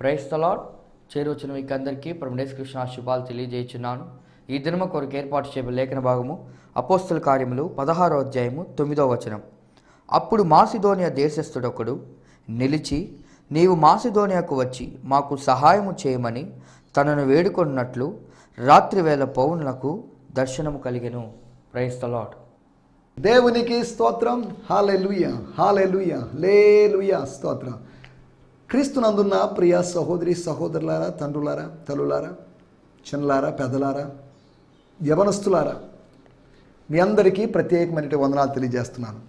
Praise the lord. చేరువచ్చిన మీకు అందరికీ ప్రభువైన యేసుక్రీస్తు శుభాలు తెలియజేయుచున్నాను. ఈ దినము కొరకు ఏర్పాటు చేయబడిన లేఖన భాగము అపోస్తల కార్యములు 16వ అధ్యాయము 9వ వచనం. అప్పుడు మాసిదోనియా దేశస్థుడొకడు నిలిచి, నీవు మాసిదోనియాకు వచ్చి మాకు సహాయము చేయమని తనను వేడుకొన్నట్లు రాత్రివేళ పౌలునకు దర్శనము కలిగెను. Praise the lord. దేవునికి స్తోత్రం. హల్లెలూయా, హల్లెలూయా, హల్లెలూయా, స్తోత్రం. క్రీస్తునందున్న ప్రియ సహోదరి సహోదరులారా, తండ్రులారా, తల్లులారా, చిన్నలారా, పెద్దలారా, యవనస్తులారా, మీ అందరికీ ప్రత్యేకమైన వందనాలు తెలియజేస్తున్నాను.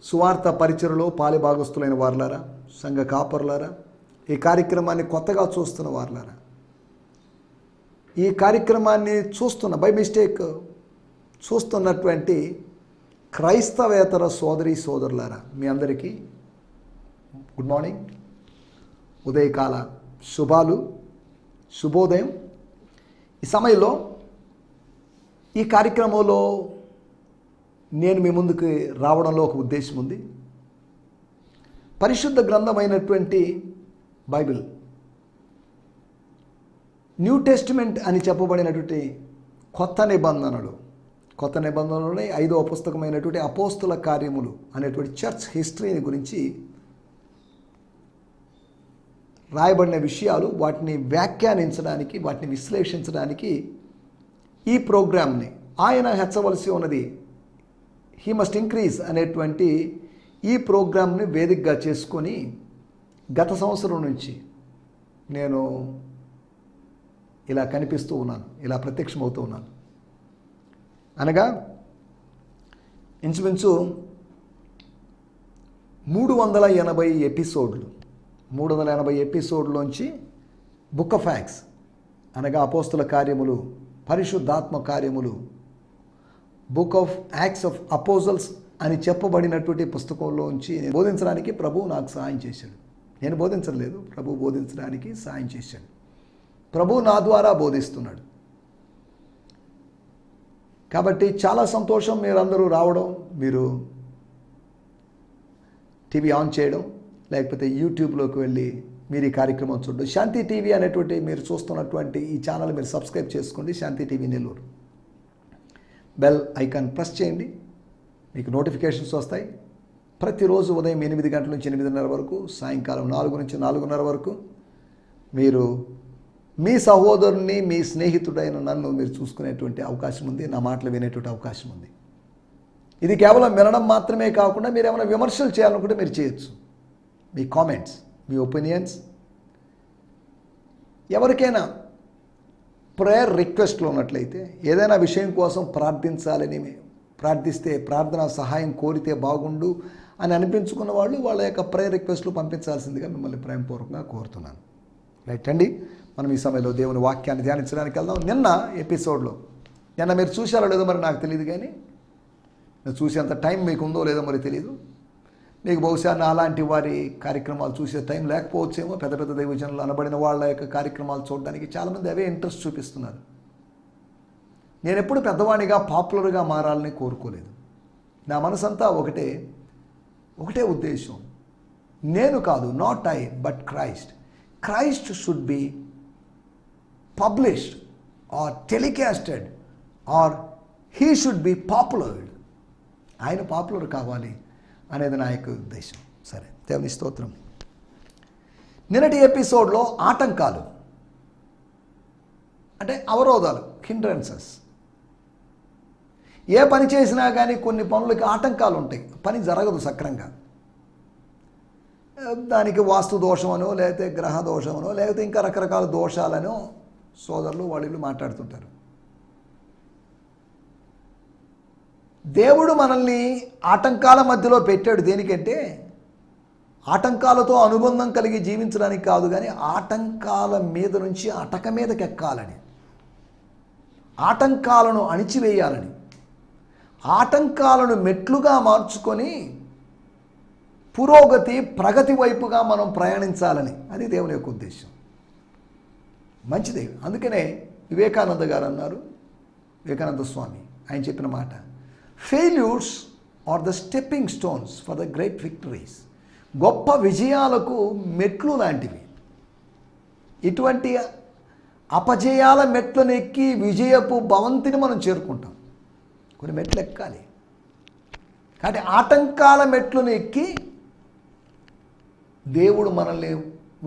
సువార్త పరిచయలో పాలిభాగస్తులైన వారులారా, సంఘ కాపరులారా, ఈ కార్యక్రమాన్ని కొత్తగా చూస్తున్న వారులారా, ఈ కార్యక్రమాన్ని చూస్తున్న బై మిస్టేక్ చూస్తున్నటువంటి క్రైస్తవేతర సోదరి సోదరులారా, మీ అందరికీ గుడ్ మార్నింగ్, ఉదయకాల శుభాలు, శుభోదయం. ఈ సమయంలో ఈ కార్యక్రమంలో నేను మీ ముందుకు రావడంలో ఒక ఉద్దేశం ఉంది. పరిశుద్ధ గ్రంథమైనటువంటి బైబిల్, న్యూ టెస్టిమెంట్ అని చెప్పబడినటువంటి కొత్త నిబంధనలోనే 5వ పుస్తకమైనటువంటి అపోస్తుల కార్యములు అనేటువంటి చర్చ్ హిస్టరీని గురించి రాయబడిన విషయాలు, వాటిని వ్యాఖ్యానించడానికి, వాటిని విశ్లేషించడానికి ఈ ప్రోగ్రామ్ని, ఆయన హెచ్చవలసి ఉన్నది, హీ మస్ట్ ఇంక్రీజ్ అనేటువంటి ఈ ప్రోగ్రామ్ని వేదికగా చేసుకొని గత సంవత్సరం నుంచి నేను ఇలా కనిపిస్తూ ఉన్నాను, ఇలా ప్రత్యక్షమవుతూ ఉన్నాను. అనగా ఇంచుమించు 380 ఎపిసోడ్లోంచి బుక్ ఆఫ్ యాక్ట్స్ అనగా అపోస్తుల కార్యములు, పరిశుద్ధాత్మ కార్యములు, బుక్ ఆఫ్ యాక్ట్స్ ఆఫ్ అపోజల్స్ అని చెప్పబడినటువంటి పుస్తకంలోంచి బోధించడానికి ప్రభువు నాకు సహాయం చేశాడు. నేను బోధించలేదు, ప్రభు బోధించడానికి సహాయం చేశాడు. ప్రభువు నా ద్వారా బోధిస్తున్నాడు. కాబట్టి చాలా సంతోషం మీరందరూ రావడం, మీరు టీవీ ఆన్ చేయడం, లేకపోతే యూట్యూబ్లోకి వెళ్ళి మీరు ఈ కార్యక్రమం చూడండి. శాంతి టీవీ అనేటువంటి మీరు చూస్తున్నటువంటి ఈ ఛానల్ మీరు సబ్స్క్రైబ్ చేసుకోండి. Shanti TV Nellore. Bell icon press చేయండి, మీకు నోటిఫికేషన్స్ వస్తాయి. ప్రతిరోజు ఉదయం 8 గంటల నుంచి 8:30 వరకు, సాయంకాలం 4 నుంచి 4:30 వరకు మీరు మీ సహోదరుని, మీ స్నేహితుడైన నన్ను మీరు చూసుకునేటువంటి అవకాశం ఉంది, నా మాటలు వినేటువంటి అవకాశం ఉంది. ఇది కేవలం వినడం మాత్రమే కాకుండా మీరు ఏమైనా విమర్శలు చేయాలనుకుంటే మీరు చేయొచ్చు. మీ కామెంట్స్, మీ ఒపీనియన్స్, ఎవరికైనా ప్రేయర్ రిక్వెస్ట్లు ఉన్నట్లయితే, ఏదైనా విషయం కోసం ప్రార్థిస్తే, ప్రార్థన సహాయం కోరితే బాగుండు అని అనిపించుకున్న వాళ్ళు వాళ్ళ యొక్క ప్రేయర్ రిక్వెస్ట్లు పంపించాల్సిందిగా మిమ్మల్ని ప్రేమపూర్వకంగా కోరుతున్నాను. రైట్ అండి, మనం ఈ సమయంలో దేవుని వాక్యాన్ని ధ్యానించడానికి వెళ్దాం. నిన్న మీరు చూశారో లేదో మరి నాకు తెలియదు, కానీ నేను చూసేంత టైం మీకు ఉందో లేదో మరి తెలియదు. మీకు బహుశా నాలాంటి వారి కార్యక్రమాలు చూసే టైం లేకపోవచ్చేమో. పెద్ద పెద్ద దైవజనులు అనబడిన వాళ్ళ యొక్క కార్యక్రమాలు చూడడానికి చాలామంది అవే ఇంట్రెస్ట్ చూపిస్తున్నారు. నేను ఎప్పుడు పెద్దవాడిగా పాపులర్గా మారాలని కోరుకోలేదు. నా మనసంతా ఒకటే ఉద్దేశం. నేను కాదు, not I but Christ should be published or telecasted or he should be popular. ఆయన పాపులర్ కావాలి అనేది నా యొక్క ఉద్దేశం. సరే, దేవుని స్తోత్రం. నిన్నటి ఎపిసోడ్లో ఆటంకాలు అంటే అవరోధాలు, హిండ్రెన్సెస్. ఏ పని చేసినా కానీ కొన్ని పనులకి ఆటంకాలు ఉంటాయి, పని జరగదు సక్రంగా. దానికి వాస్తు దోషమనో, లేకపోతే గ్రహ దోషమనో, లేకపోతే ఇంకా రకరకాల దోషాలనో సోదరులు వాళ్ళు మాట్లాడుతుంటారు. దేవుడు మనల్ని ఆటంకాల మధ్యలో పెట్టాడు. దేనికంటే ఆటంకాలతో అనుబంధం కలిగి జీవించడానికి కాదు, కానీ ఆటంకాల మీద నుంచి అటక మీదకి ఎక్కాలని, ఆటంకాలను అణిచివేయాలని, ఆటంకాలను మెట్లుగా మార్చుకొని ప్రగతి వైపుగా మనం ప్రయాణించాలని, అది దేవుని యొక్క ఉద్దేశం. మంచిదే. అందుకనే వివేకానంద గారు అన్నారు, వివేకానంద స్వామి ఆయన చెప్పిన మాట, failures are the stepping stones for the great victories. గొప్ప విజయాలకు మెట్లు లాంటివి. ఇటువంటి అపజయాల మెట్లను ఎక్కి విజయపు భవంతిని మనం చేరుకుంటాం. కొన్ని మెట్లు ఎక్కాలి. కాబట్టి ఆటంకాల మెట్లను ఎక్కి దేవుడు మనల్ని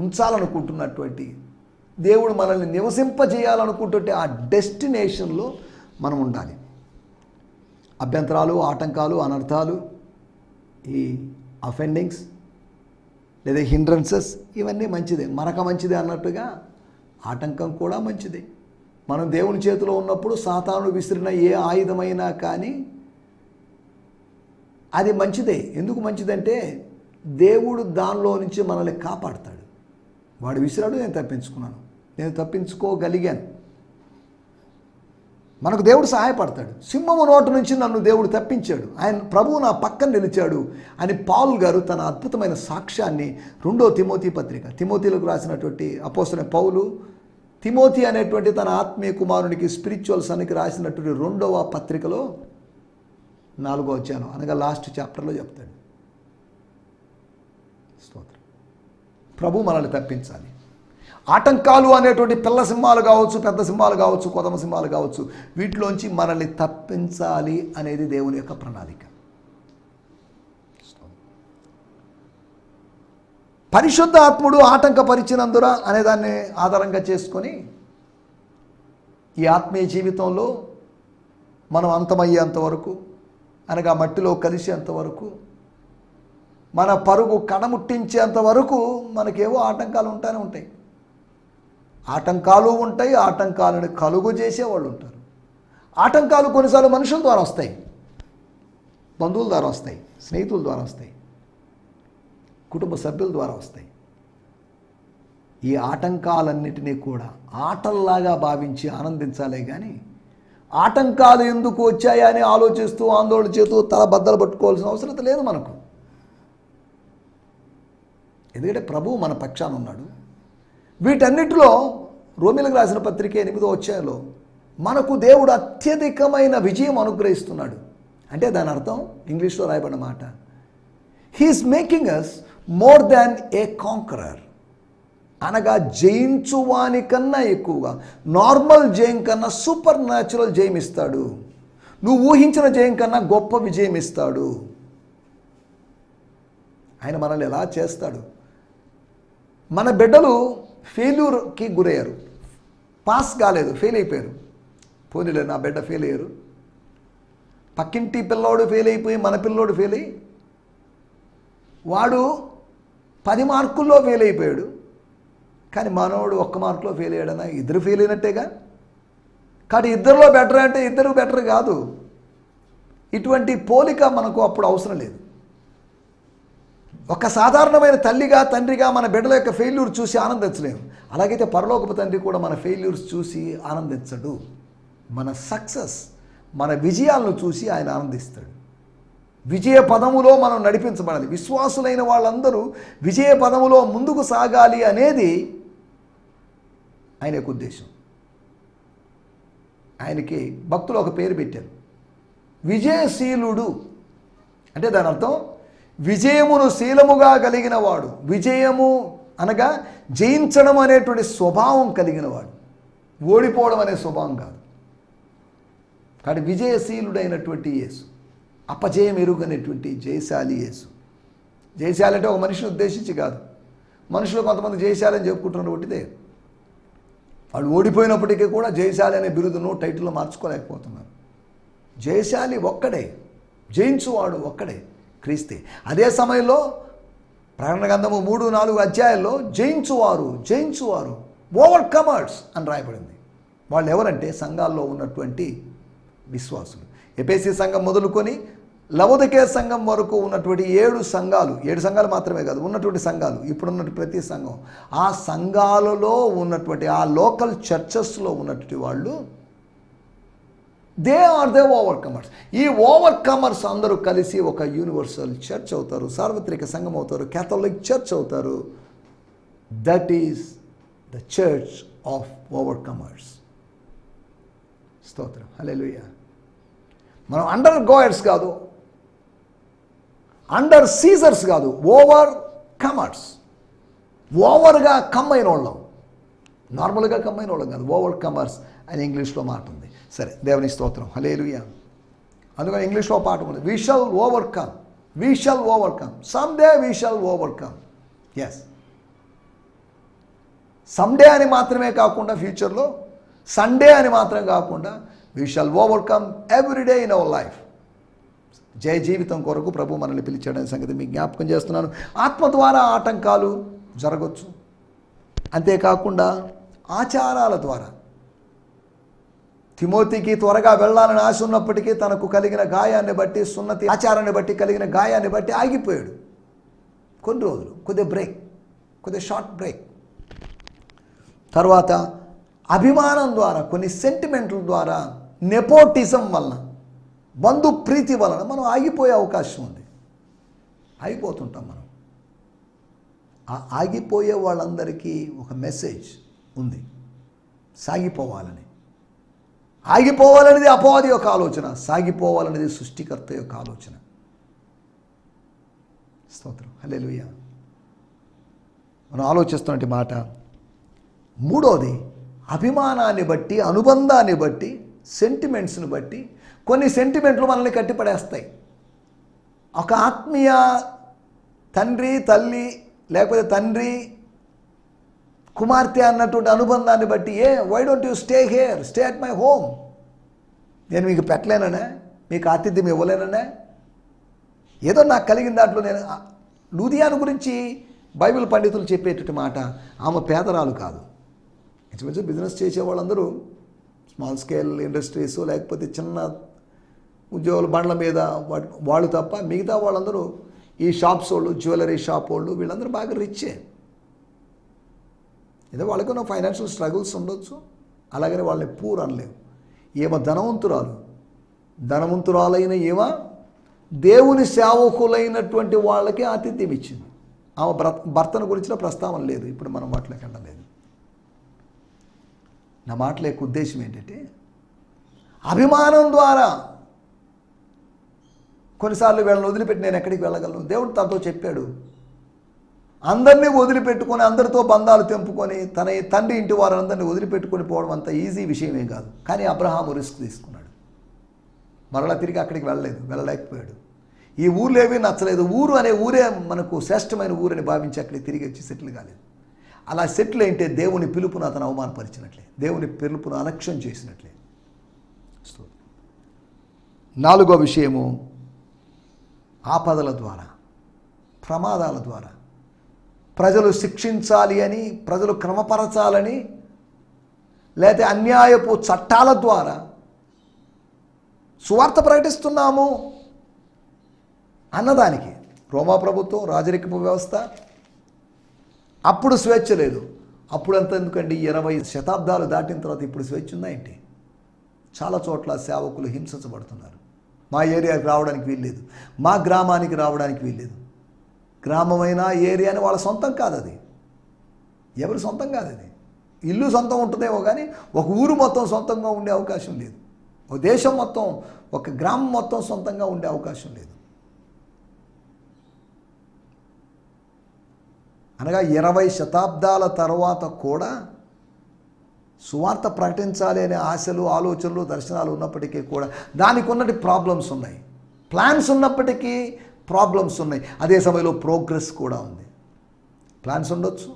ఉంచాలనుకుంటున్నటువంటి, దేవుడు మనల్ని నివసింపజేయాలనుకుంటుంటే ఆ డెస్టినేషన్లో మనం ఉండాలి. అభ్యంతరాలు, ఆటంకాలు, అనర్థాలు, ఈ అఫెండింగ్స్ లేదా హిండ్రన్సెస్ ఇవన్నీ మంచిదే, మనకు మంచిదే అన్నట్టుగా ఆటంకం కూడా మంచిదే. మనం దేవుని చేతిలో ఉన్నప్పుడు సాతానుడు విసిరిన ఏ ఆయుధమైనా కానీ అది మంచిదే. ఎందుకు మంచిదంటే దేవుడు దానిలో నుంచి మనల్ని కాపాడుతాడు. వాడు విసిరాడు, నేను తప్పించుకున్నాను, నేను తప్పించుకోగలిగాను. మనకు దేవుడు సహాయపడతాడు. సింహము నోటి నుంచి నన్ను దేవుడు తప్పించాడు, ఆయన ప్రభువు నా పక్కన నిలిచాడు అని పౌలు గారు తన అద్భుతమైన సాక్ష్యాన్ని 2 తిమోతి పత్రిక, తిమోతిలకు రాసినటువంటి అపోస్తలుడైన పౌలు తిమోతి అనేటువంటి తన ఆత్మీయ కుమారునికి స్పిరిచువల్ సన్కి రాసినటువంటి 2వ పత్రికలో 4వ అధ్యాయం అనగా లాస్ట్ చాప్టర్లో చెప్తాడు. స్తోత్రం. ప్రభు మనల్ని తప్పించాలి. ఆటంకాలు అనేటువంటి పిల్ల సింహాలు కావచ్చు, పెద్ద సింహాలు కావచ్చు, కొదమ సింహాలు కావచ్చు, వీటిలోంచి మనల్ని తప్పించాలి అనేది దేవుని యొక్క ప్రణాళిక. పరిశుద్ధ ఆత్ముడు ఆటంకపరిచినందున అనేదాన్ని ఆధారంగా చేసుకొని ఈ ఆత్మీయ జీవితంలో మనం అంతమయ్యేంత వరకు, అనగా మట్టిలో కలిసేంత వరకు, మన పరుగు కడముట్టించేంత వరకు మనకేవో ఆటంకాలు ఉంటానే ఉంటాయి. ఆటంకాలు ఉంటాయి, ఆటంకాలను కలుగు చేసేవాళ్ళు ఉంటారు. ఆటంకాలు కొన్నిసార్లు మనుషుల ద్వారా వస్తాయి, బంధువుల ద్వారా వస్తాయి, స్నేహితుల ద్వారా వస్తాయి, కుటుంబ సభ్యుల ద్వారా వస్తాయి. ఈ ఆటంకాలన్నిటినీ కూడా ఆటల్లాగా భావించి ఆనందించాలే కానీ ఆటంకాలు ఎందుకు వచ్చాయా అని ఆలోచిస్తూ ఆందోళన చేస్తూ తల బద్దలు పట్టుకోవాల్సిన అవసరం లేదు మనకు. ఎందుకంటే ప్రభువు మన పక్షాన ఉన్నాడు. వీటన్నిటిలో రోమీలకు రాసిన పత్రిక 8వ అధ్యాయంలో మనకు దేవుడు అత్యధికమైన విజయం అనుగ్రహిస్తున్నాడు. అంటే దాని అర్థం ఇంగ్లీష్లో రాయబడిన మాట, he is making us more than a conqueror, అనగా జయించువాని కన్నా ఎక్కువగా, నార్మల్ జయం కన్నా సూపర్ న్యాచురల్ జయం ఇస్తాడు. నువ్వు ఊహించిన జయం కన్నా గొప్ప విజయం ఇస్తాడు. ఆయన మనల్ని ఎలా చేస్తాడు? మన బిడ్డలు ఫెయిల్యూర్కి గురయ్యారు, పాస్ కాలేదు, ఫెయిల్ అయిపోయారు. పోనీలే నా బిడ్డ ఫెయిల్ అయ్యారు. పక్కింటి పిల్లోడు ఫెయిల్ అయిపోయి మన పిల్లోడు ఫెయిల్ అయ్యి వాడు 10 మార్కుల్లో ఫెయిల్ అయిపోయాడు, కానీ మనోడు 1 మార్కులో ఫెయిల్ అయ్యాడనా? ఇద్దరు ఫెయిల్ అయినట్టేగా. కానీ ఇద్దరిలో బెటర్ అంటే ఇద్దరు బెటర్ కాదు. ఇటువంటి పోలిక మనకు అప్పుడు అవసరం లేదు. ఒక సాధారణమైన తల్లిగా తండ్రిగా మన బిడ్డల యొక్క ఫెయిల్యూర్ చూసి ఆనందించలేము. అలాగైతే పరలోకపు తండ్రి కూడా మన ఫెయిల్యూర్స్ చూసి ఆనందించడు. మన సక్సెస్, మన విజయాలను చూసి ఆయన ఆనందిస్తాడు. విజయ పదములో మనం నడిపించబడాలి. విశ్వాసులైన వాళ్ళందరూ విజయ పదములో ముందుకు సాగాలి అనేది ఆయన యొక్క ఉద్దేశం. ఆయనకి భక్తులు ఒక పేరు పెట్టారు, విజయశీలుడు. అంటే దాని అర్థం విజయమును శీలముగా కలిగిన వాడు. విజయము అనగా జయించడం అనేటువంటి స్వభావం కలిగిన వాడు, ఓడిపోవడం అనే స్వభావం కాదు. కాబట్టి విజయశీలుడైనటువంటి యేసు, అపజయం ఎరుగనేటువంటి జయశాలి యేసు. జయశాలి అంటే ఒక మనిషిని ఉద్దేశించి కాదు. మనుషులు కొంతమంది జయశాలి చెప్పుకుంటున్నారు ఒకటిదే. వాళ్ళు ఓడిపోయినప్పటికీ కూడా జయశాలి అనే బిరుదును టైటిల్లో మార్చుకోలేకపోతున్నారు. జయశాలి ఒక్కడే, జయించువాడు ఒక్కడే, క్రీస్తే. అదే సమయంలో ప్రకటన గ్రంథము 3-4 అధ్యాయాల్లో జయించువారు ఓవర్కమర్స్ అని రాయబడింది. వాళ్ళు ఎవరంటే సంఘాల్లో ఉన్నటువంటి విశ్వాసులు. ఎఫెసీ సంఘం మొదలుకొని లవొదికయ సంఘం వరకు ఉన్నటువంటి 7 సంఘాలు మాత్రమే కాదు, ఉన్నటువంటి సంఘాలు, ఇప్పుడున్నటువంటి ప్రతి సంఘం, ఆ సంఘాలలో ఉన్నటువంటి ఆ లోకల్ చర్చెస్లో ఉన్నటువంటి వాళ్ళు దే ఆర్ ద ఓవర్కమర్స్. ఈ ఓవర్కమర్స్ అందరూ కలిసి ఒక యూనివర్సల్ చర్చ్ అవుతారు, సార్వత్రిక సంఘం అవుతారు, క్యాథలిక్ చర్చ్ అవుతారు. That is the church of overcomers. స్తోత్రం, హల్లెలూయా. మనం అండర్ గోయర్స్ కాదు, అండర్ సీజర్స్ కాదు, ఓవర్ కమర్స్. ఓవర్గా కమ్మైన వాళ్ళం, నార్మల్గా కమ్మైన వాళ్ళం కాదు, ఓవర్ కమర్స్ అని ఇంగ్లీష్లో మాట ఉంది. సరే, దేవుని స్తోత్రం, హల్లెలూయా. అందుకని ఇంగ్లీష్లో పాట ఉంది, we shall overcome, we shall overcome, someday we shall overcome. Yes, someday అని మాత్రమే కాకుండా ఫ్యూచర్లో సండే అని మాత్రం కాకుండా we shall overcome everyday in our life. జయ జీవితం కొరకు ప్రభు మనల్ని పిలిచాడనే సంగతి మీకు జ్ఞాపకం చేస్తున్నాను. ఆత్మ ద్వారా ఆటంకాలు జరగవచ్చు, అంతేకాకుండా ఆచారాల ద్వారా. తిమోతికి త్వరగా వెళ్ళాలని ఆశ ఉన్నప్పటికీ తనకు కలిగిన గాయాన్ని బట్టి, సున్నతి ఆచారాన్ని బట్టి కలిగిన గాయాన్ని బట్టి ఆగిపోయాడు కొన్ని రోజులు, కొద్దిగా బ్రేక్, కొద్దిగా షార్ట్ బ్రేక్. తర్వాత అభిమానం ద్వారా, కొన్ని సెంటిమెంట్ల ద్వారా, నెపోటిజం వలన, బంధు ప్రీతి వలన మనం ఆగిపోయే అవకాశం ఉంది. ఆగిపోతుంటాం మనం. ఆ ఆగిపోయే వాళ్ళందరికీ ఒక మెసేజ్ ఉంది, సాగిపోవాలని. ఆగిపోవాలనేది అపవాది యొక్క ఆలోచన, సాగిపోవాలనేది సృష్టికర్త యొక్క ఆలోచన. స్తోత్రం, హల్లెలూయా. మనం ఆలోచిస్తున్నటువంటి మాట. మూడోది, అభిమానాన్ని బట్టి, అనుబంధాన్ని బట్టి, సెంటిమెంట్స్ని బట్టి కొన్ని సెంటిమెంట్లు మనల్ని కట్టిపడేస్తాయి. ఒక ఆత్మీయ తండ్రి తల్లి, లేకపోతే తండ్రి కుమార్తె అన్నటువంటి అనుబంధాన్ని బట్టి, why don't you stay here, stay at my home, నేను మీకు పెట్టలేననే, మీకు ఆతిథ్యం ఇవ్వలేననే, ఏదో నాకు కలిగిన దాంట్లో నేను. లూదియాను గురించి బైబిల్ పండితులు చెప్పేటటువంటి మాట, ఆమె పేదరాలు కాదు. ఇంచుమించు బిజినెస్ చేసే వాళ్ళందరూ స్మాల్ స్కేల్ ఇండస్ట్రీస్, లేకపోతే చిన్న ఉద్యోగులు బండ్ల మీద వాళ్ళు తప్ప మిగతా వాళ్ళందరూ ఈ షాప్స్ వాళ్ళు, జ్యువెలరీ షాప్ వాళ్ళు, వీళ్ళందరూ బాగా రిచ్చే. ఏదో వాళ్ళకున్న ఫైనాన్షియల్ స్ట్రగుల్స్ ఉండొచ్చు, అలాగని వాళ్ళని పూర్ అనలేవు. ఏమో ధనవంతురాలైన ఏమో దేవుని సేవకులైనటువంటి వాళ్ళకి ఆతిథ్యం ఇచ్చింది. ఆమె భర్తను గురించిన ప్రస్తావన లేదు, ఇప్పుడు మనం వాటిలోకి వెళ్ళలేదు. నా మాటల యొక్క ఉద్దేశం ఏంటంటే, అభిమానం ద్వారా కొన్నిసార్లు వీళ్ళని వదిలిపెట్టి నేను ఎక్కడికి వెళ్ళగలను. దేవుడు తనతో చెప్పాడు, అందరినీ వదిలిపెట్టుకొని, అందరితో బంధాలు తెంపుకొని, తన తండ్రి ఇంటి వారందరినీ వదిలిపెట్టుకొని పోవడం అంత ఈజీ విషయమే కాదు. కానీ అబ్రహాము రిస్క్ తీసుకున్నాడు, మరలా తిరిగి అక్కడికి వెళ్ళలేకపోయాడు. ఈ ఊర్లో ఏమీ నచ్చలేదు, ఊరు అనే ఊరే మనకు శ్రేష్టమైన ఊరని భావించి అక్కడికి తిరిగి వచ్చి సెటిల్ కాలేదు. అలా సెటిల్ అయితే దేవుని పిలుపును అతను అవమానపరిచినట్లే, దేవుని పిలుపును అలక్ష్యం చేసినట్లే. నాలుగో విషయము, ఆపదల ద్వారా, ప్రమాదాల ద్వారా, ప్రజలు శిక్షించాలి అని, ప్రజలు క్రమపరచాలని, లేకపోతే అన్యాయపు చట్టాల ద్వారా సువార్త ప్రకటిస్తున్నాము అన్నదానికి. రోమా ప్రభుత్వం, రాజరికపు వ్యవస్థ, అప్పుడు స్వేచ్ఛ లేదు. అప్పుడంతా ఎందుకండి, 20 శతాబ్దాలు దాటిన తర్వాత ఇప్పుడు స్వేచ్ఛ ఉందా ఏంటి? చాలా చోట్ల సేవకులు హింసించబడుతున్నారు. మా ఏరియాకి రావడానికి వీల్లేదు, మా గ్రామానికి రావడానికి వీల్లేదు. గ్రామమైన ఏరియాని వాళ్ళ సొంతం కాదు, అది ఎవరి సొంతం కాదు. అది ఇల్లు సొంతం ఉంటుందేమో కానీ ఒక ఊరు మొత్తం సొంతంగా ఉండే అవకాశం లేదు. ఒక దేశం మొత్తం, ఒక గ్రామం మొత్తం సొంతంగా ఉండే అవకాశం లేదు. అనగా 20 శతాబ్దాల తర్వాత కూడా సువార్త ప్రకటించాలి అనే ఆశలు, ఆలోచనలు, దర్శనాలు ఉన్నప్పటికీ కూడా దానికి ఉన్నటి ప్రాబ్లమ్స్ ఉన్నాయి. ప్లాన్స్ ఉన్నప్పటికీ ప్రాబ్లమ్స్ ఉన్నాయి. అదే సమయంలో ప్రోగ్రెస్ కూడా ఉంది. ప్లాన్స్ ఉండొచ్చు,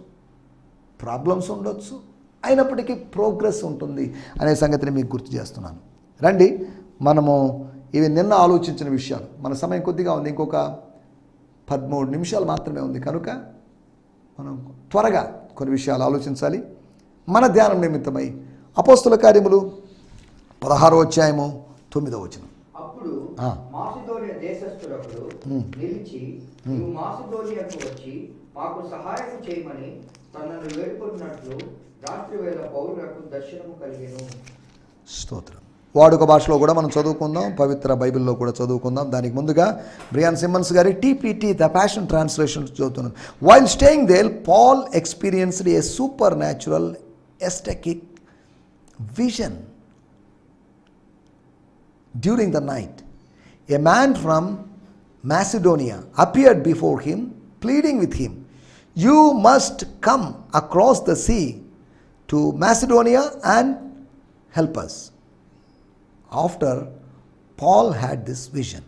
ప్రాబ్లమ్స్ ఉండొచ్చు, అయినప్పటికీ ప్రోగ్రెస్ ఉంటుంది అనే సంగతిని మీకు గుర్తు చేస్తున్నాను. రండి, మనము ఇవి నిన్న ఆలోచించిన విషయాలు. మన సమయం కొద్దిగా ఉంది, ఇంకొక 13 నిమిషాలు మాత్రమే ఉంది కనుక మనం త్వరగా కొన్ని విషయాలు ఆలోచించాలి. మన ధ్యానం నిమిత్తమై అపోస్తుల కార్యములు 16వ అధ్యాయము 9వ వచనం. అప్పుడు మాసిదోనియ దేశస్థుడొకడు నిలిచి, నీవు మాసిదోనియకు వచ్చి మాకు సహాయం చేయమని తనను వేడుకున్నట్లు రాత్రి వేళ పౌరులకు దర్శనము కలిగెను. స్తోత్రం. వాడుక భాషలో కూడా మనం చదువుకుందాం, పవిత్ర బైబిల్లో కూడా చదువుకుందాం. దానికి ముందుగా బ్రియాన్ సిమ్మన్స్ గారి TPT ద ప్యాషన్ ట్రాన్స్లేషన్ చదువుతున్నాను. While staying there, Paul experienced a supernatural ecstatic vision during the night. A man from Macedonia appeared before him, pleading with him, you must come across the sea to Macedonia and help us. After Paul had this vision,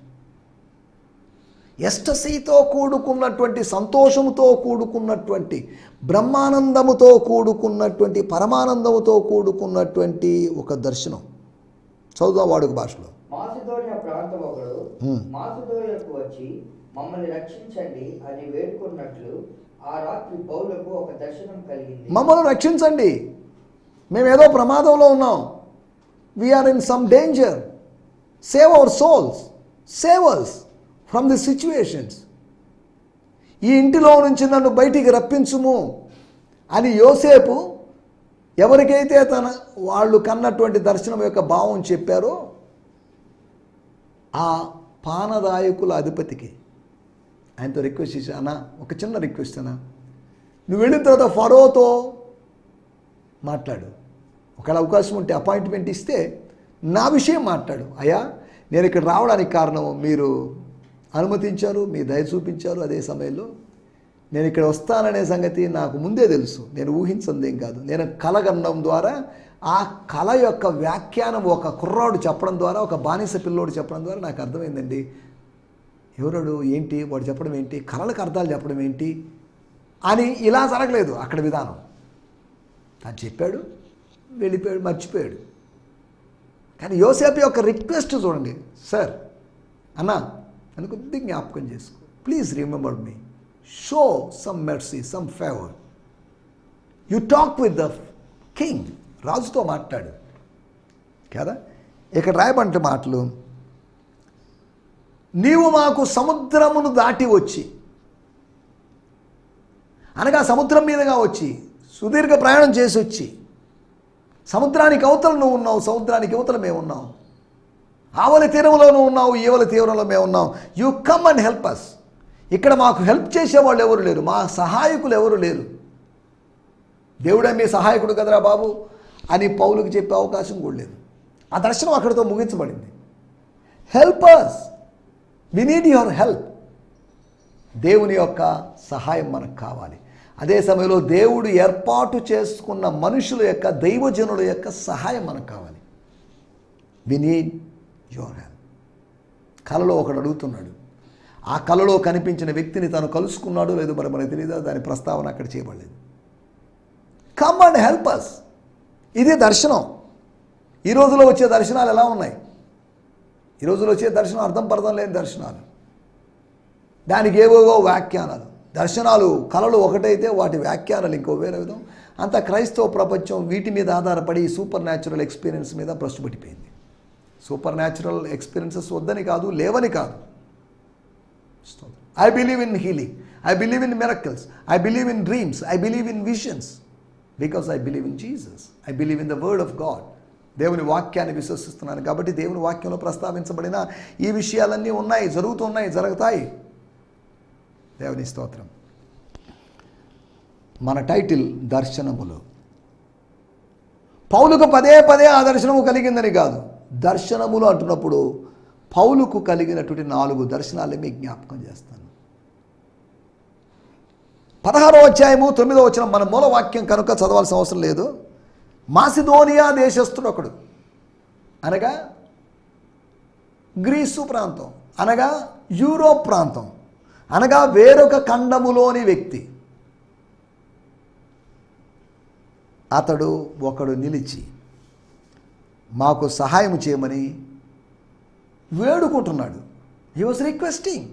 ఎస్టసీతో కూడుకున్నటువంటి, సంతోషముతో కూడుకున్నటువంటి, బ్రహ్మానందముతో కూడుకున్నటువంటి, పరమానందముతో కూడుకున్నటువంటి ఒక దర్శనం. చదువుదాం వాడుక భాషలో. మాసిదోనియా ప్రాంతమొకడు మాసిదోనియాకు వచ్చి మమ్మల్ని రక్షించండి అని వేడుకున్నట్లు ఆ రాత్రి పౌలుకు ఒక దర్శనం కలిగింది. మమ్మల్ని రక్షించండి, మేమేదో ప్రమాదంలో ఉన్నాం, we are in some danger, save our souls, save us from the situations, ఈ ఇంటిలో నుంచి నన్ను బయటికి రప్పించుము అని యోసేపు ఎవరికైతే వాళ్ళు కన్నటువంటి దర్శనం యొక్క భావం చెప్పారో ఆ పానదాయకుల అధిపతికి ఆయనతో రిక్వెస్ట్ చేశా, అన్నా ఒక చిన్న రిక్వెస్ట్ అన్నా, నువ్వు వెళ్ళిన తర్వాత ఫరోతో మాట్లాడు, ఒకవేళ అవకాశం ఉంటే అపాయింట్మెంట్ ఇస్తే నా విషయం మాట్లాడు. అయ్యా నేను ఇక్కడ రావడానికి కారణం మీరు అనుమతించారు, మీ దయ చూపించారు. అదే సమయంలో నేను ఇక్కడ వస్తాననే సంగతి నాకు ముందే తెలుసు, నేను ఊహించిందేం కాదు. నేను కలగనడం ద్వారా ఆ కళ యొక్క వ్యాఖ్యానం ఒక కుర్రాడు చెప్పడం ద్వారా, ఒక బానిస పిల్లోడు చెప్పడం ద్వారా నాకు అర్థమైందండి. ఎవరాడు ఏంటి, వాడు చెప్పడం ఏంటి, కళలకు అర్థాలు చెప్పడం ఏంటి అని. ఇలా జరగలేదు అక్కడ విధానం. అని చెప్పాడు, వెళ్ళిపోయాడు, మర్చిపోయాడు. కానీ యోసేపు యొక్క రిక్వెస్ట్ చూడండి, సార్ అన్నా నన్ను కొద్దిగా జ్ఞాపకం చేసుకో, please remember me, show some mercy, some favour, you talk with the king, రాజుతో మాట్లాడు కదా. ఇక్కడ రాయబంటి మాటలు, నీవు మాకు సముద్రమును దాటి వచ్చి, అనగా సముద్రం మీదుగా వచ్చి, సుదీర్ఘ ప్రయాణం చేసి వచ్చి, సముద్రానికి అవతల నువ్వు ఉన్నావు, సముద్రానికి అవతల మేము ఉన్నాం, ఆవలి తీరంలో నువ్వు ఉన్నావు, ఈవలి తీరంలో మేము ఉన్నాం, you come and help us. ఇక్కడ మాకు హెల్ప్ చేసేవాళ్ళు ఎవరు లేరు, మా సహాయకులు ఎవరు లేరు, దేవుడే మీ సహాయకుడు కదరా బాబు అని పౌలుకి చెప్పే అవకాశం కూడా లేదు. ఆ దర్శనం అక్కడితో ముగించబడింది. Help us, we need your help. దేవుని యొక్క సహాయం మనకు కావాలి. అదే సమయంలో దేవుడు ఏర్పాటు చేసుకున్న మనుషుల యొక్క, దైవజనుల యొక్క సహాయం మనకు కావాలి. We need your help. కలలో ఒకడు అడుగుతున్నాడు, ఆ కలలో కనిపించిన వ్యక్తిని తను కలుసుకున్నాడు లేదు మరి మనకు తెలియదా, దాని ప్రస్తావన అక్కడ చేయబడలేదు. కమ్ అండ్ హెల్ప్ అస్, ఇదే దర్శనం. ఈ రోజులో వచ్చే దర్శనాలు ఎలా ఉన్నాయి? ఈ రోజులో వచ్చే దర్శనం అర్థం పర్థం లేని దర్శనాలు, దానికి ఏవోవో వ్యాఖ్యానాలు. దర్శనాలు కళలు ఒకటైతే వాటి వ్యాఖ్యానాలు ఇంకో వేరే విధం. అంత క్రైస్తవ ప్రపంచం వీటి మీద ఆధారపడి సూపర్ న్యాచురల్ ఎక్స్పీరియన్స్ మీద భ్రష్టుపట్టిపోయింది. సూపర్ న్యాచురల్ ఎక్స్పీరియన్సెస్ వద్దని కాదు, లేవని కాదు. I believe in healing, I believe in miracles, I believe in dreams, I believe in visions, because I believe in Jesus, I believe in the word of God. దేవుని వాక్యాన్ని విశ్వసిస్తున్నాను కాబట్టి దేవుని వాక్యంలో ప్రస్తావించబడిన ఈ విషయాలన్నీ ఉన్నాయి, జరుగుతున్నాయి, జరుగుతాయి. దేవుని స్తోత్రం. మన టైటిల్ దర్శనములు. పౌలుకు పదే పదే ఆ దర్శనము కలిగిందని కాదు, దర్శనములు అంటున్నప్పుడు పౌలుకు కలిగినటువంటి 4 దర్శనాలే మీకు జ్ఞాపకం చేస్తాను. 16వ అధ్యాయము 9వ వచనం మన మూల వాక్యం కనుక చదవాల్సిన అవసరం లేదు. మాసిదోనియా దేశస్థుడు ఒకడు, అనగా గ్రీసు ప్రాంతం, అనగా యూరోప్ ప్రాంతం, అనగా వేరొక ఖండములోని వ్యక్తి, అతడు ఒకడు నిలిచి మాకు సహాయం చేయమని వేడుకుంటున్నాడు. He was requesting.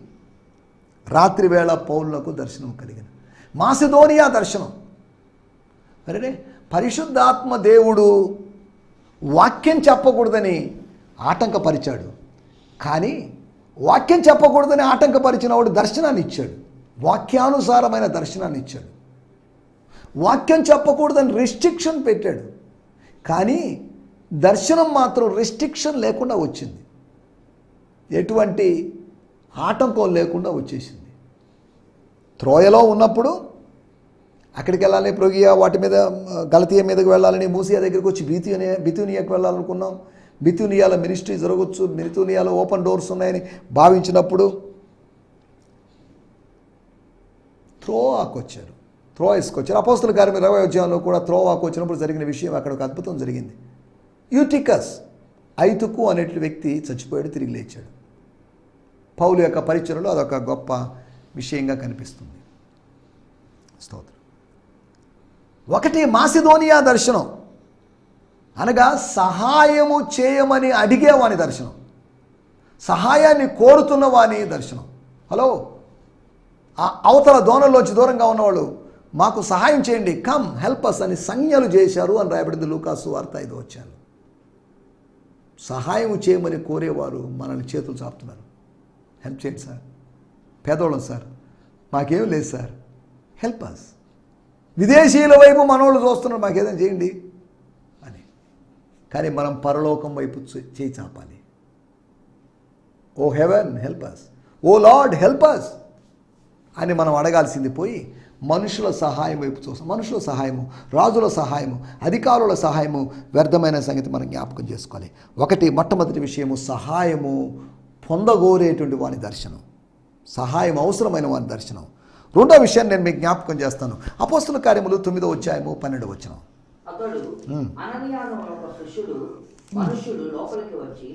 రాత్రి వేళ పౌలులకు దర్శనం కలిగిన మాసిదోనియా దర్శనం. అరే, పరిశుద్ధాత్మ దేవుడు వాక్యం చెప్పకూడదని ఆటంకపరిచాడు, కానీ వాక్యం చెప్పకూడదని ఆటంకపరిచిన వాడు దర్శనాన్ని ఇచ్చాడు, వాక్యానుసారమైన దర్శనాన్ని ఇచ్చాడు. వాక్యం చెప్పకూడదని రెస్ట్రిక్షన్ పెట్టాడు, కానీ దర్శనం మాత్రం రెస్ట్రిక్షన్ లేకుండా వచ్చింది, ఎటువంటి ఆటంకం లేకుండా వచ్చేసింది. త్రోయలో ఉన్నప్పుడు అక్కడికి వెళ్ళాలని, ప్రొగియా వాటి మీద, గలతీయ మీదకి వెళ్ళాలని, మూసియా దగ్గరికి వచ్చి బితూనియాకి వెళ్ళాలనుకున్నాం. బితూనియాలో మినిస్ట్రీ జరగవచ్చు, బితూనియాలో ఓపెన్ డోర్స్ ఉన్నాయని భావించినప్పుడు త్రోఆకు వచ్చారు. త్రోయస్కి వచ్చారు. అపోస్తుల కార్యం 20వ అధ్యాయంలో కూడా త్రోవాకు వచ్చినప్పుడు జరిగిన విషయం, అక్కడ ఒక అద్భుతం జరిగింది. యూటికస్, ఐతుకు అనే వ్యక్తి చచ్చిపోయాడు, తిరిగి లేచాడు. పౌలు యొక్క పరిచయలో అదొక గొప్ప విషయంగా కనిపిస్తుంది. స్తోత్రం. ఒకటి మాసిదోనియా దర్శనం, అనగా సహాయము చేయమని అడిగేవాని దర్శనం, సహాయాన్ని కోరుతున్న వాని దర్శనం. హలో, ఆ అవతల దోణల్లోంచి దూరంగా ఉన్నవాళ్ళు మాకు సహాయం చేయండి, కమ్ హెల్ప్ అస్ అని సంజ్ఞలు చేశారు అని రాయబడింది లూకాసు వార్త 5వ అధ్యాయంలో. సహాయం చేయమని కోరేవారు మనల్ని చేతులు చాపుతున్నారు. హెల్ప్ చేయండి సార్, పేదోళ్ళం సార్, మాకేం లేదు సార్, హెల్ప్ అస్. విదేశీయుల వైపు మనోళ్ళు చూస్తున్నారు, మాకేదైనా చేయండి అని. కానీ మనం పరలోకం వైపు చేయి చాపాలి. ఓ హెవెన్ హెల్ప్ అస్, ఓ లార్డ్ హెల్ప్ అస్ అని మనం అడగాల్సింది పోయి మనుషుల సహాయం వైపు చూస్తాం. మనుషుల సహాయము, రాజుల సహాయము, అధికారుల సహాయము వ్యర్థమైన సంగతి మనం జ్ఞాపకం చేసుకోవాలి. ఒకటి, మొట్టమొదటి విషయము సహాయము పొందగోరేటువంటి వాని దర్శనం, సహాయం అవసరమైన వాని దర్శనం. రెండో విషయాన్ని నేను మీకు జ్ఞాపకం చేస్తాను. అపోస్తుల కార్యములు 9వ అధ్యాయము 12వ వచనం. అతడు అననీయ అను ఒక మనుష్యుడు లోపలికి వచ్చి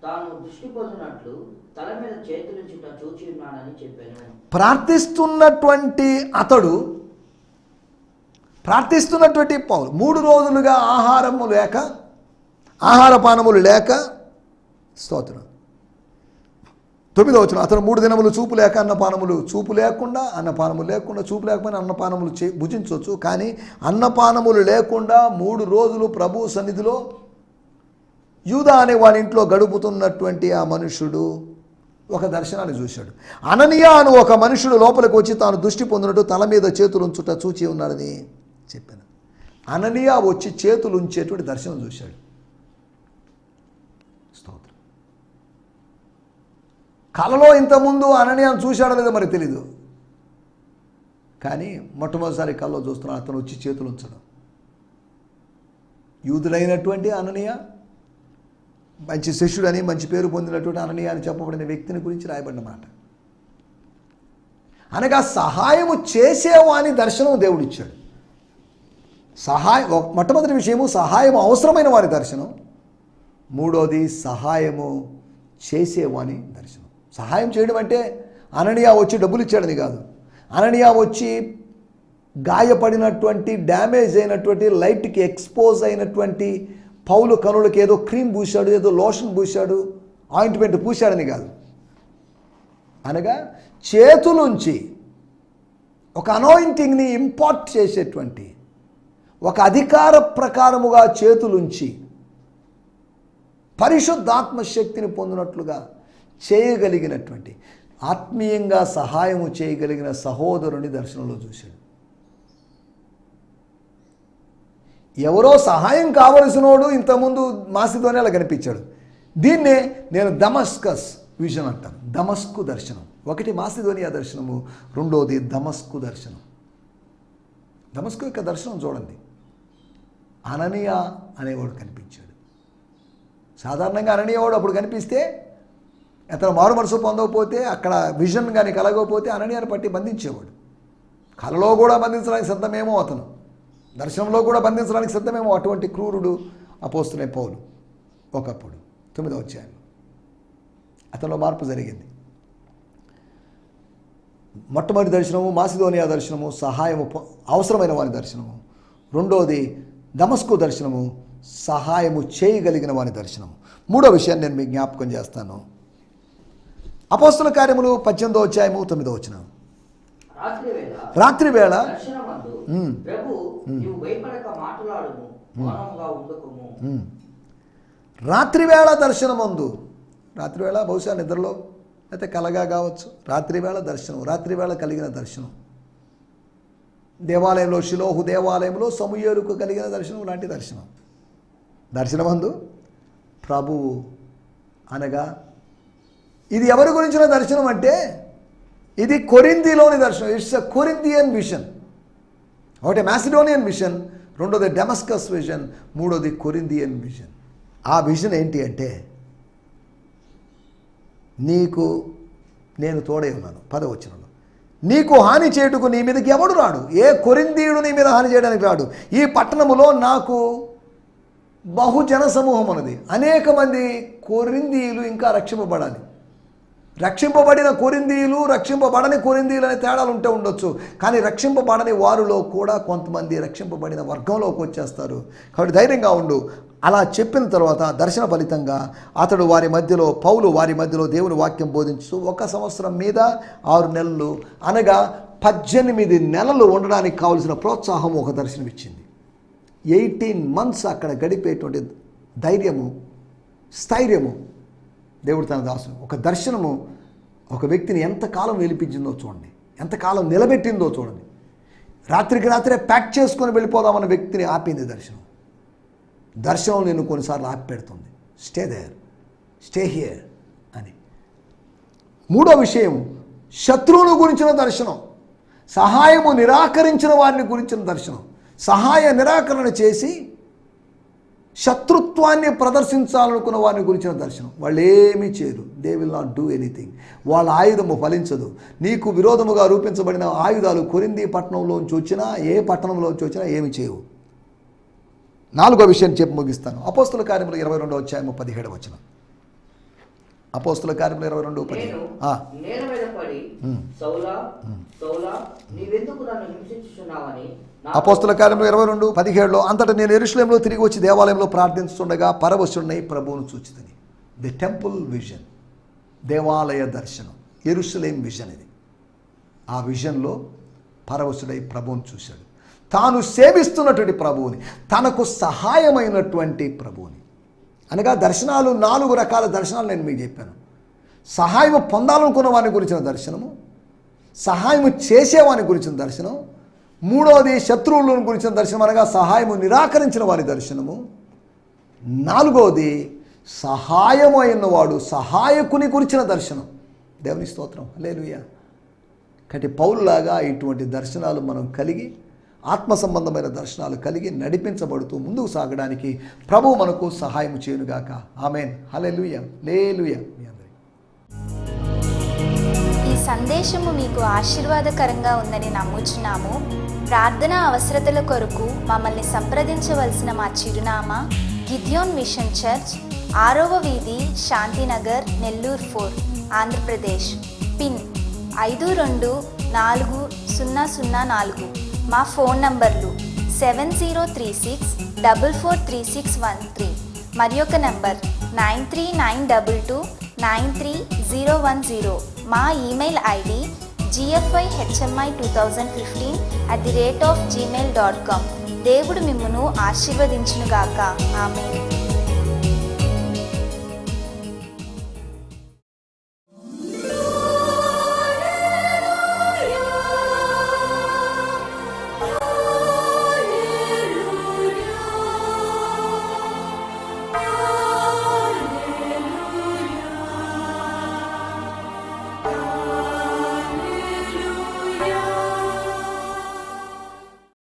తాను దృష్టి పొందినట్లు తల మీద చేతులుంచుట చూచి ఉన్నానని చెప్పాను. ప్రార్థిస్తున్నటువంటి పౌలు 3 రోజులుగా ఆహారపానములు లేక, స్తోత్రం, 9వ వచనం, అతను 3 దినములు చూపు లేక చూపు లేకుండా చూపు లేకపోయినా అన్నపానములు భుజించవచ్చు. కానీ అన్నపానములు లేకుండా 3 రోజులు ప్రభు సన్నిధిలో యూదా అనే వాని ఇంట్లో గడుపుతున్నటువంటి ఆ మనుషుడు ఒక దర్శనాన్ని చూశాడు. అననీయ అను ఒక మనుషుడు లోపలికి వచ్చి తాను దృష్టి పొందినట్టు తల మీద చేతులు ఉంచుట చూచి ఉన్నాడని చెప్పాను. అననీయ వచ్చి చేతులు ఉంచేటువంటి దర్శనం చూశాడు. స్తోత్రం. కలలో ఇంతకుముందు అననీయను చూశాడో లేదో మరి తెలీదు, కానీ మొట్టమొదటిసారి కల్లో చూస్తున్నాడు. అతను వచ్చి చేతులు ఉంచడం. యూదుడైనటువంటి అననీయ, మంచి శిష్యుడని, మంచి పేరు పొందినటువంటి అననీయ అని చెప్పబడిన వ్యక్తిని గురించి రాయబడిన మాట. అనగా సహాయము చేసేవాని దర్శనం దేవుడిచ్చాడు. మొట్టమొదటి విషయము సహాయం అవసరమైన వారి దర్శనం. మూడోది సహాయము చేసేవాని దర్శనం. సహాయం చేయడం అంటే అననీయ వచ్చి డబ్బులు ఇచ్చాడని కాదు. అననీయ వచ్చి గాయపడినటువంటి, డ్యామేజ్ అయినటువంటి, లైట్కి ఎక్స్పోజ్ అయినటువంటి పౌలు కనులకి ఏదో క్రీమ్ పూశాడు, ఏదో లోషన్ పూశాడు, ఆయింట్మెంట్ పూశాడని కాదు. అనగా చేతులుంచి ఒక అనాయింటింగ్ని ఇంపార్ట్ చేసేటువంటి, ఒక అధికార ప్రకారముగా చేతులుంచి పరిశుద్ధాత్మ శక్తిని పొందినట్లుగా చేయగలిగినటువంటి, ఆత్మీయంగా సహాయము చేయగలిగిన సహోదరుని దర్శనంలో చూశాడు. ఎవరో సహాయం కావలసినోడు ఇంతకుముందు మాసిదోనియాలో కనిపించాడు. దీన్నే నేను దమస్కస్ విజన్ అంటాను, దమస్కు దర్శనం. ఒకటి మాసిదోనియా దర్శనము, రెండోది దమస్కు దర్శనం. దమస్కు యొక్క దర్శనం చూడండి. అననీయ అనేవాడు కనిపించాడు. సాధారణంగా అననీయ వాడు అప్పుడు కనిపిస్తే, అతను మారు మనసు పొందకపోతే, అక్కడ విజన్ కానీ కలగకపోతే అననీయను పట్టి బంధించేవాడు. కలలో కూడా బంధించడానికి సిద్ధమేమో అతను, దర్శనంలో కూడా బంధించడానికి సిద్ధమేమో. అటువంటి క్రూరుడు అపోస్తులైన పౌలు ఒకప్పుడు 9వ అధ్యాయంలో అతనిలో మార్పు జరిగింది. మొట్టమొదటి దర్శనము మాసిదోనియా దర్శనము, సహాయము అవసరమైన వాని దర్శనము. రెండోది దమస్కు దర్శనము, సహాయము చేయగలిగిన వాని దర్శనము. మూడో విషయాన్ని నేను మీకు జ్ఞాపకం చేస్తాను. అపోస్తుల కార్యములు 18వ అధ్యాయము 9వ వచనం. రాత్రి వేళ రాత్రివేళ దర్శనమందు, రాత్రివేళ బహుశా నిద్రలో అయితే కలగా కావచ్చు. రాత్రివేళ దర్శనం, రాత్రివేళ కలిగిన దర్శనం. దేవాలయంలో, షిలోహు దేవాలయంలో సమూయేలుకు కలిగిన దర్శనం లాంటి దర్శనం. దర్శనమందు ప్రభువు అనగా ఇది ఎవరి గురించిన దర్శనం అంటే ఇది కొరింథీలోని దర్శనం. It's a Corinthian vision. ఒకటి మాసిడోనియన్ విజన్, రెండోది డెమస్కస్ విజన్, మూడోది కొరింథియన్ విజన్. ఆ విజన్ ఏంటి అంటే, నీకు నేను తోడై ఉన్నాను. 10వ వచనంలో నీకు హాని చేయుటకు నీ మీదకి ఎవడు రాడు. ఏ కొరింథీయుడు నీ మీద హాని చేయడానికి రాడు. ఈ పట్టణములో నాకు బహుజన సమూహం ఉన్నది. అనేక మంది కొరింథీయులు ఇంకా రక్షింపబడాలి. రక్షింపబడిన కొరింథీయులు, రక్షింపబడని కొరింథీయులు అనే తేడాలు ఉంటే ఉండొచ్చు. కానీ రక్షింపబడని వారిలో కూడా కొంతమంది రక్షింపబడిన వర్గంలోకి వచ్చేస్తారు. కాబట్టి ధైర్యంగా ఉండు. అలా చెప్పిన తర్వాత దర్శన ఫలితంగా అతడు వారి మధ్యలో, పౌలు వారి మధ్యలో దేవుని వాక్యం బోధించు 1 సంవత్సరం మీద 6 నెలలు అనగా 18 నెలలు ఉండడానికి కావలసిన ప్రోత్సాహం ఒక దర్శనం ఇచ్చింది. 18 months అక్కడ గడిపేటువంటి ధైర్యము, స్థైర్యము దేవుడు తన దాసును. ఒక దర్శనము ఒక వ్యక్తిని ఎంతకాలం వెలిపించిందో చూడండి, ఎంతకాలం నిలబెట్టిందో చూడండి. రాత్రికి రాత్రే ప్యాక్ చేసుకొని వెళ్ళిపోదామన్న వ్యక్తిని ఆపింది దర్శనం. దర్శనం నిన్ను కొన్నిసార్లు ఆపి పెడుతుంది. స్టే దేర్, స్టే హియర్ అని. 3వ విషయం, శత్రువుల గురించిన దర్శనం. సహాయము నిరాకరించిన వారిని గురించిన దర్శనం. సహాయ నిరాకరణ చేసి శత్రుత్వాన్ని ప్రదర్శించాలనుకున్న వారిని గురించిన దర్శనం. వాళ్ళు ఏమీ చేయరు. They will not do anything. వాళ్ళ ఆయుధము ఫలించదు. నీకు విరోధముగా రూపించబడిన ఆయుధాలు కొరింథీ పట్టణంలోంచి వచ్చినా, ఏ పట్టణంలోంచి వచ్చినా ఏమి చేయవు. 4వ విషయాన్ని చెప్పి ముగిస్తాను. అపోస్తుల కార్యములు 22వ అధ్యాయము 17వ వచనం. అపోస్తుల కార్యములు 22:17. నేల మీద పడి సౌలా సౌలా నీవెందుకు నన్ను హింసించుచున్నావని. అపోస్తుల కార్యములు 22:17లో అంతటా నేను యెరూషలేములో తిరిగి వచ్చి దేవాలయంలో ప్రార్థించుండగా పరవశుడినై ప్రభువును చూచితిని. ది టెంపుల్ విజన్, దేవాలయ దర్శనం, యెరూషలేం విజన్ ఇది. ఆ విజన్లో పరవశుడై ప్రభువును చూశాడు. తాను సేవిస్తున్నటువంటి ప్రభువుని, తనకు సహాయమైనటువంటి ప్రభువుని. అనగా దర్శనాలు 4 రకాల దర్శనాలు నేను మీకు చెప్పాను. సహాయం పొందాలనుకున్న వాని గురించిన దర్శనము, సహాయం చేసేవాని గురించిన దర్శనం, 3వది శత్రువులను గురించిన దర్శనం అనగా సహాయము నిరాకరించిన వారి దర్శనము, 4వది సహాయము అయినవాడు సహాయకుని గురించిన దర్శనం. దేవుని స్తోత్రం, హల్లెలూయా. కాబట్టి పౌలులాగా ఇటువంటి దర్శనాలు మనం కలిగి, ఆత్మ సంబంధమైన దర్శనాలు కలిగి నడిపించబడుతూ ముందుకు సాగడానికి ప్రభువు మనకు సహాయం చేయునుగాక. ఆమేన్, హల్లెలూయా, హల్లెలూయా. ఈ సందేశము మీకు ఆశీర్వాదకరంగా ఉందని నమ్ముచున్నాము. ప్రార్థనా అవసరతల కొరకు మమ్మల్ని సంప్రదించవలసిన మా చిరునామా గిద్యోన్ మిషన్ చర్చ్, 6వ వీధి, శాంతినగర్, నెల్లూరు 4, ఆంధ్రప్రదేశ్. పిన్ 524004. మా ఫోన్ నంబర్లు 7036443613 మరి ఒక నంబర్ 9392293010. మా ఈమెయిల్ ఐడి gfihmi2015@gmail.com. దేవుడు మిమ్మును ఆశీర్వదించునుగాక. ఆమేన్.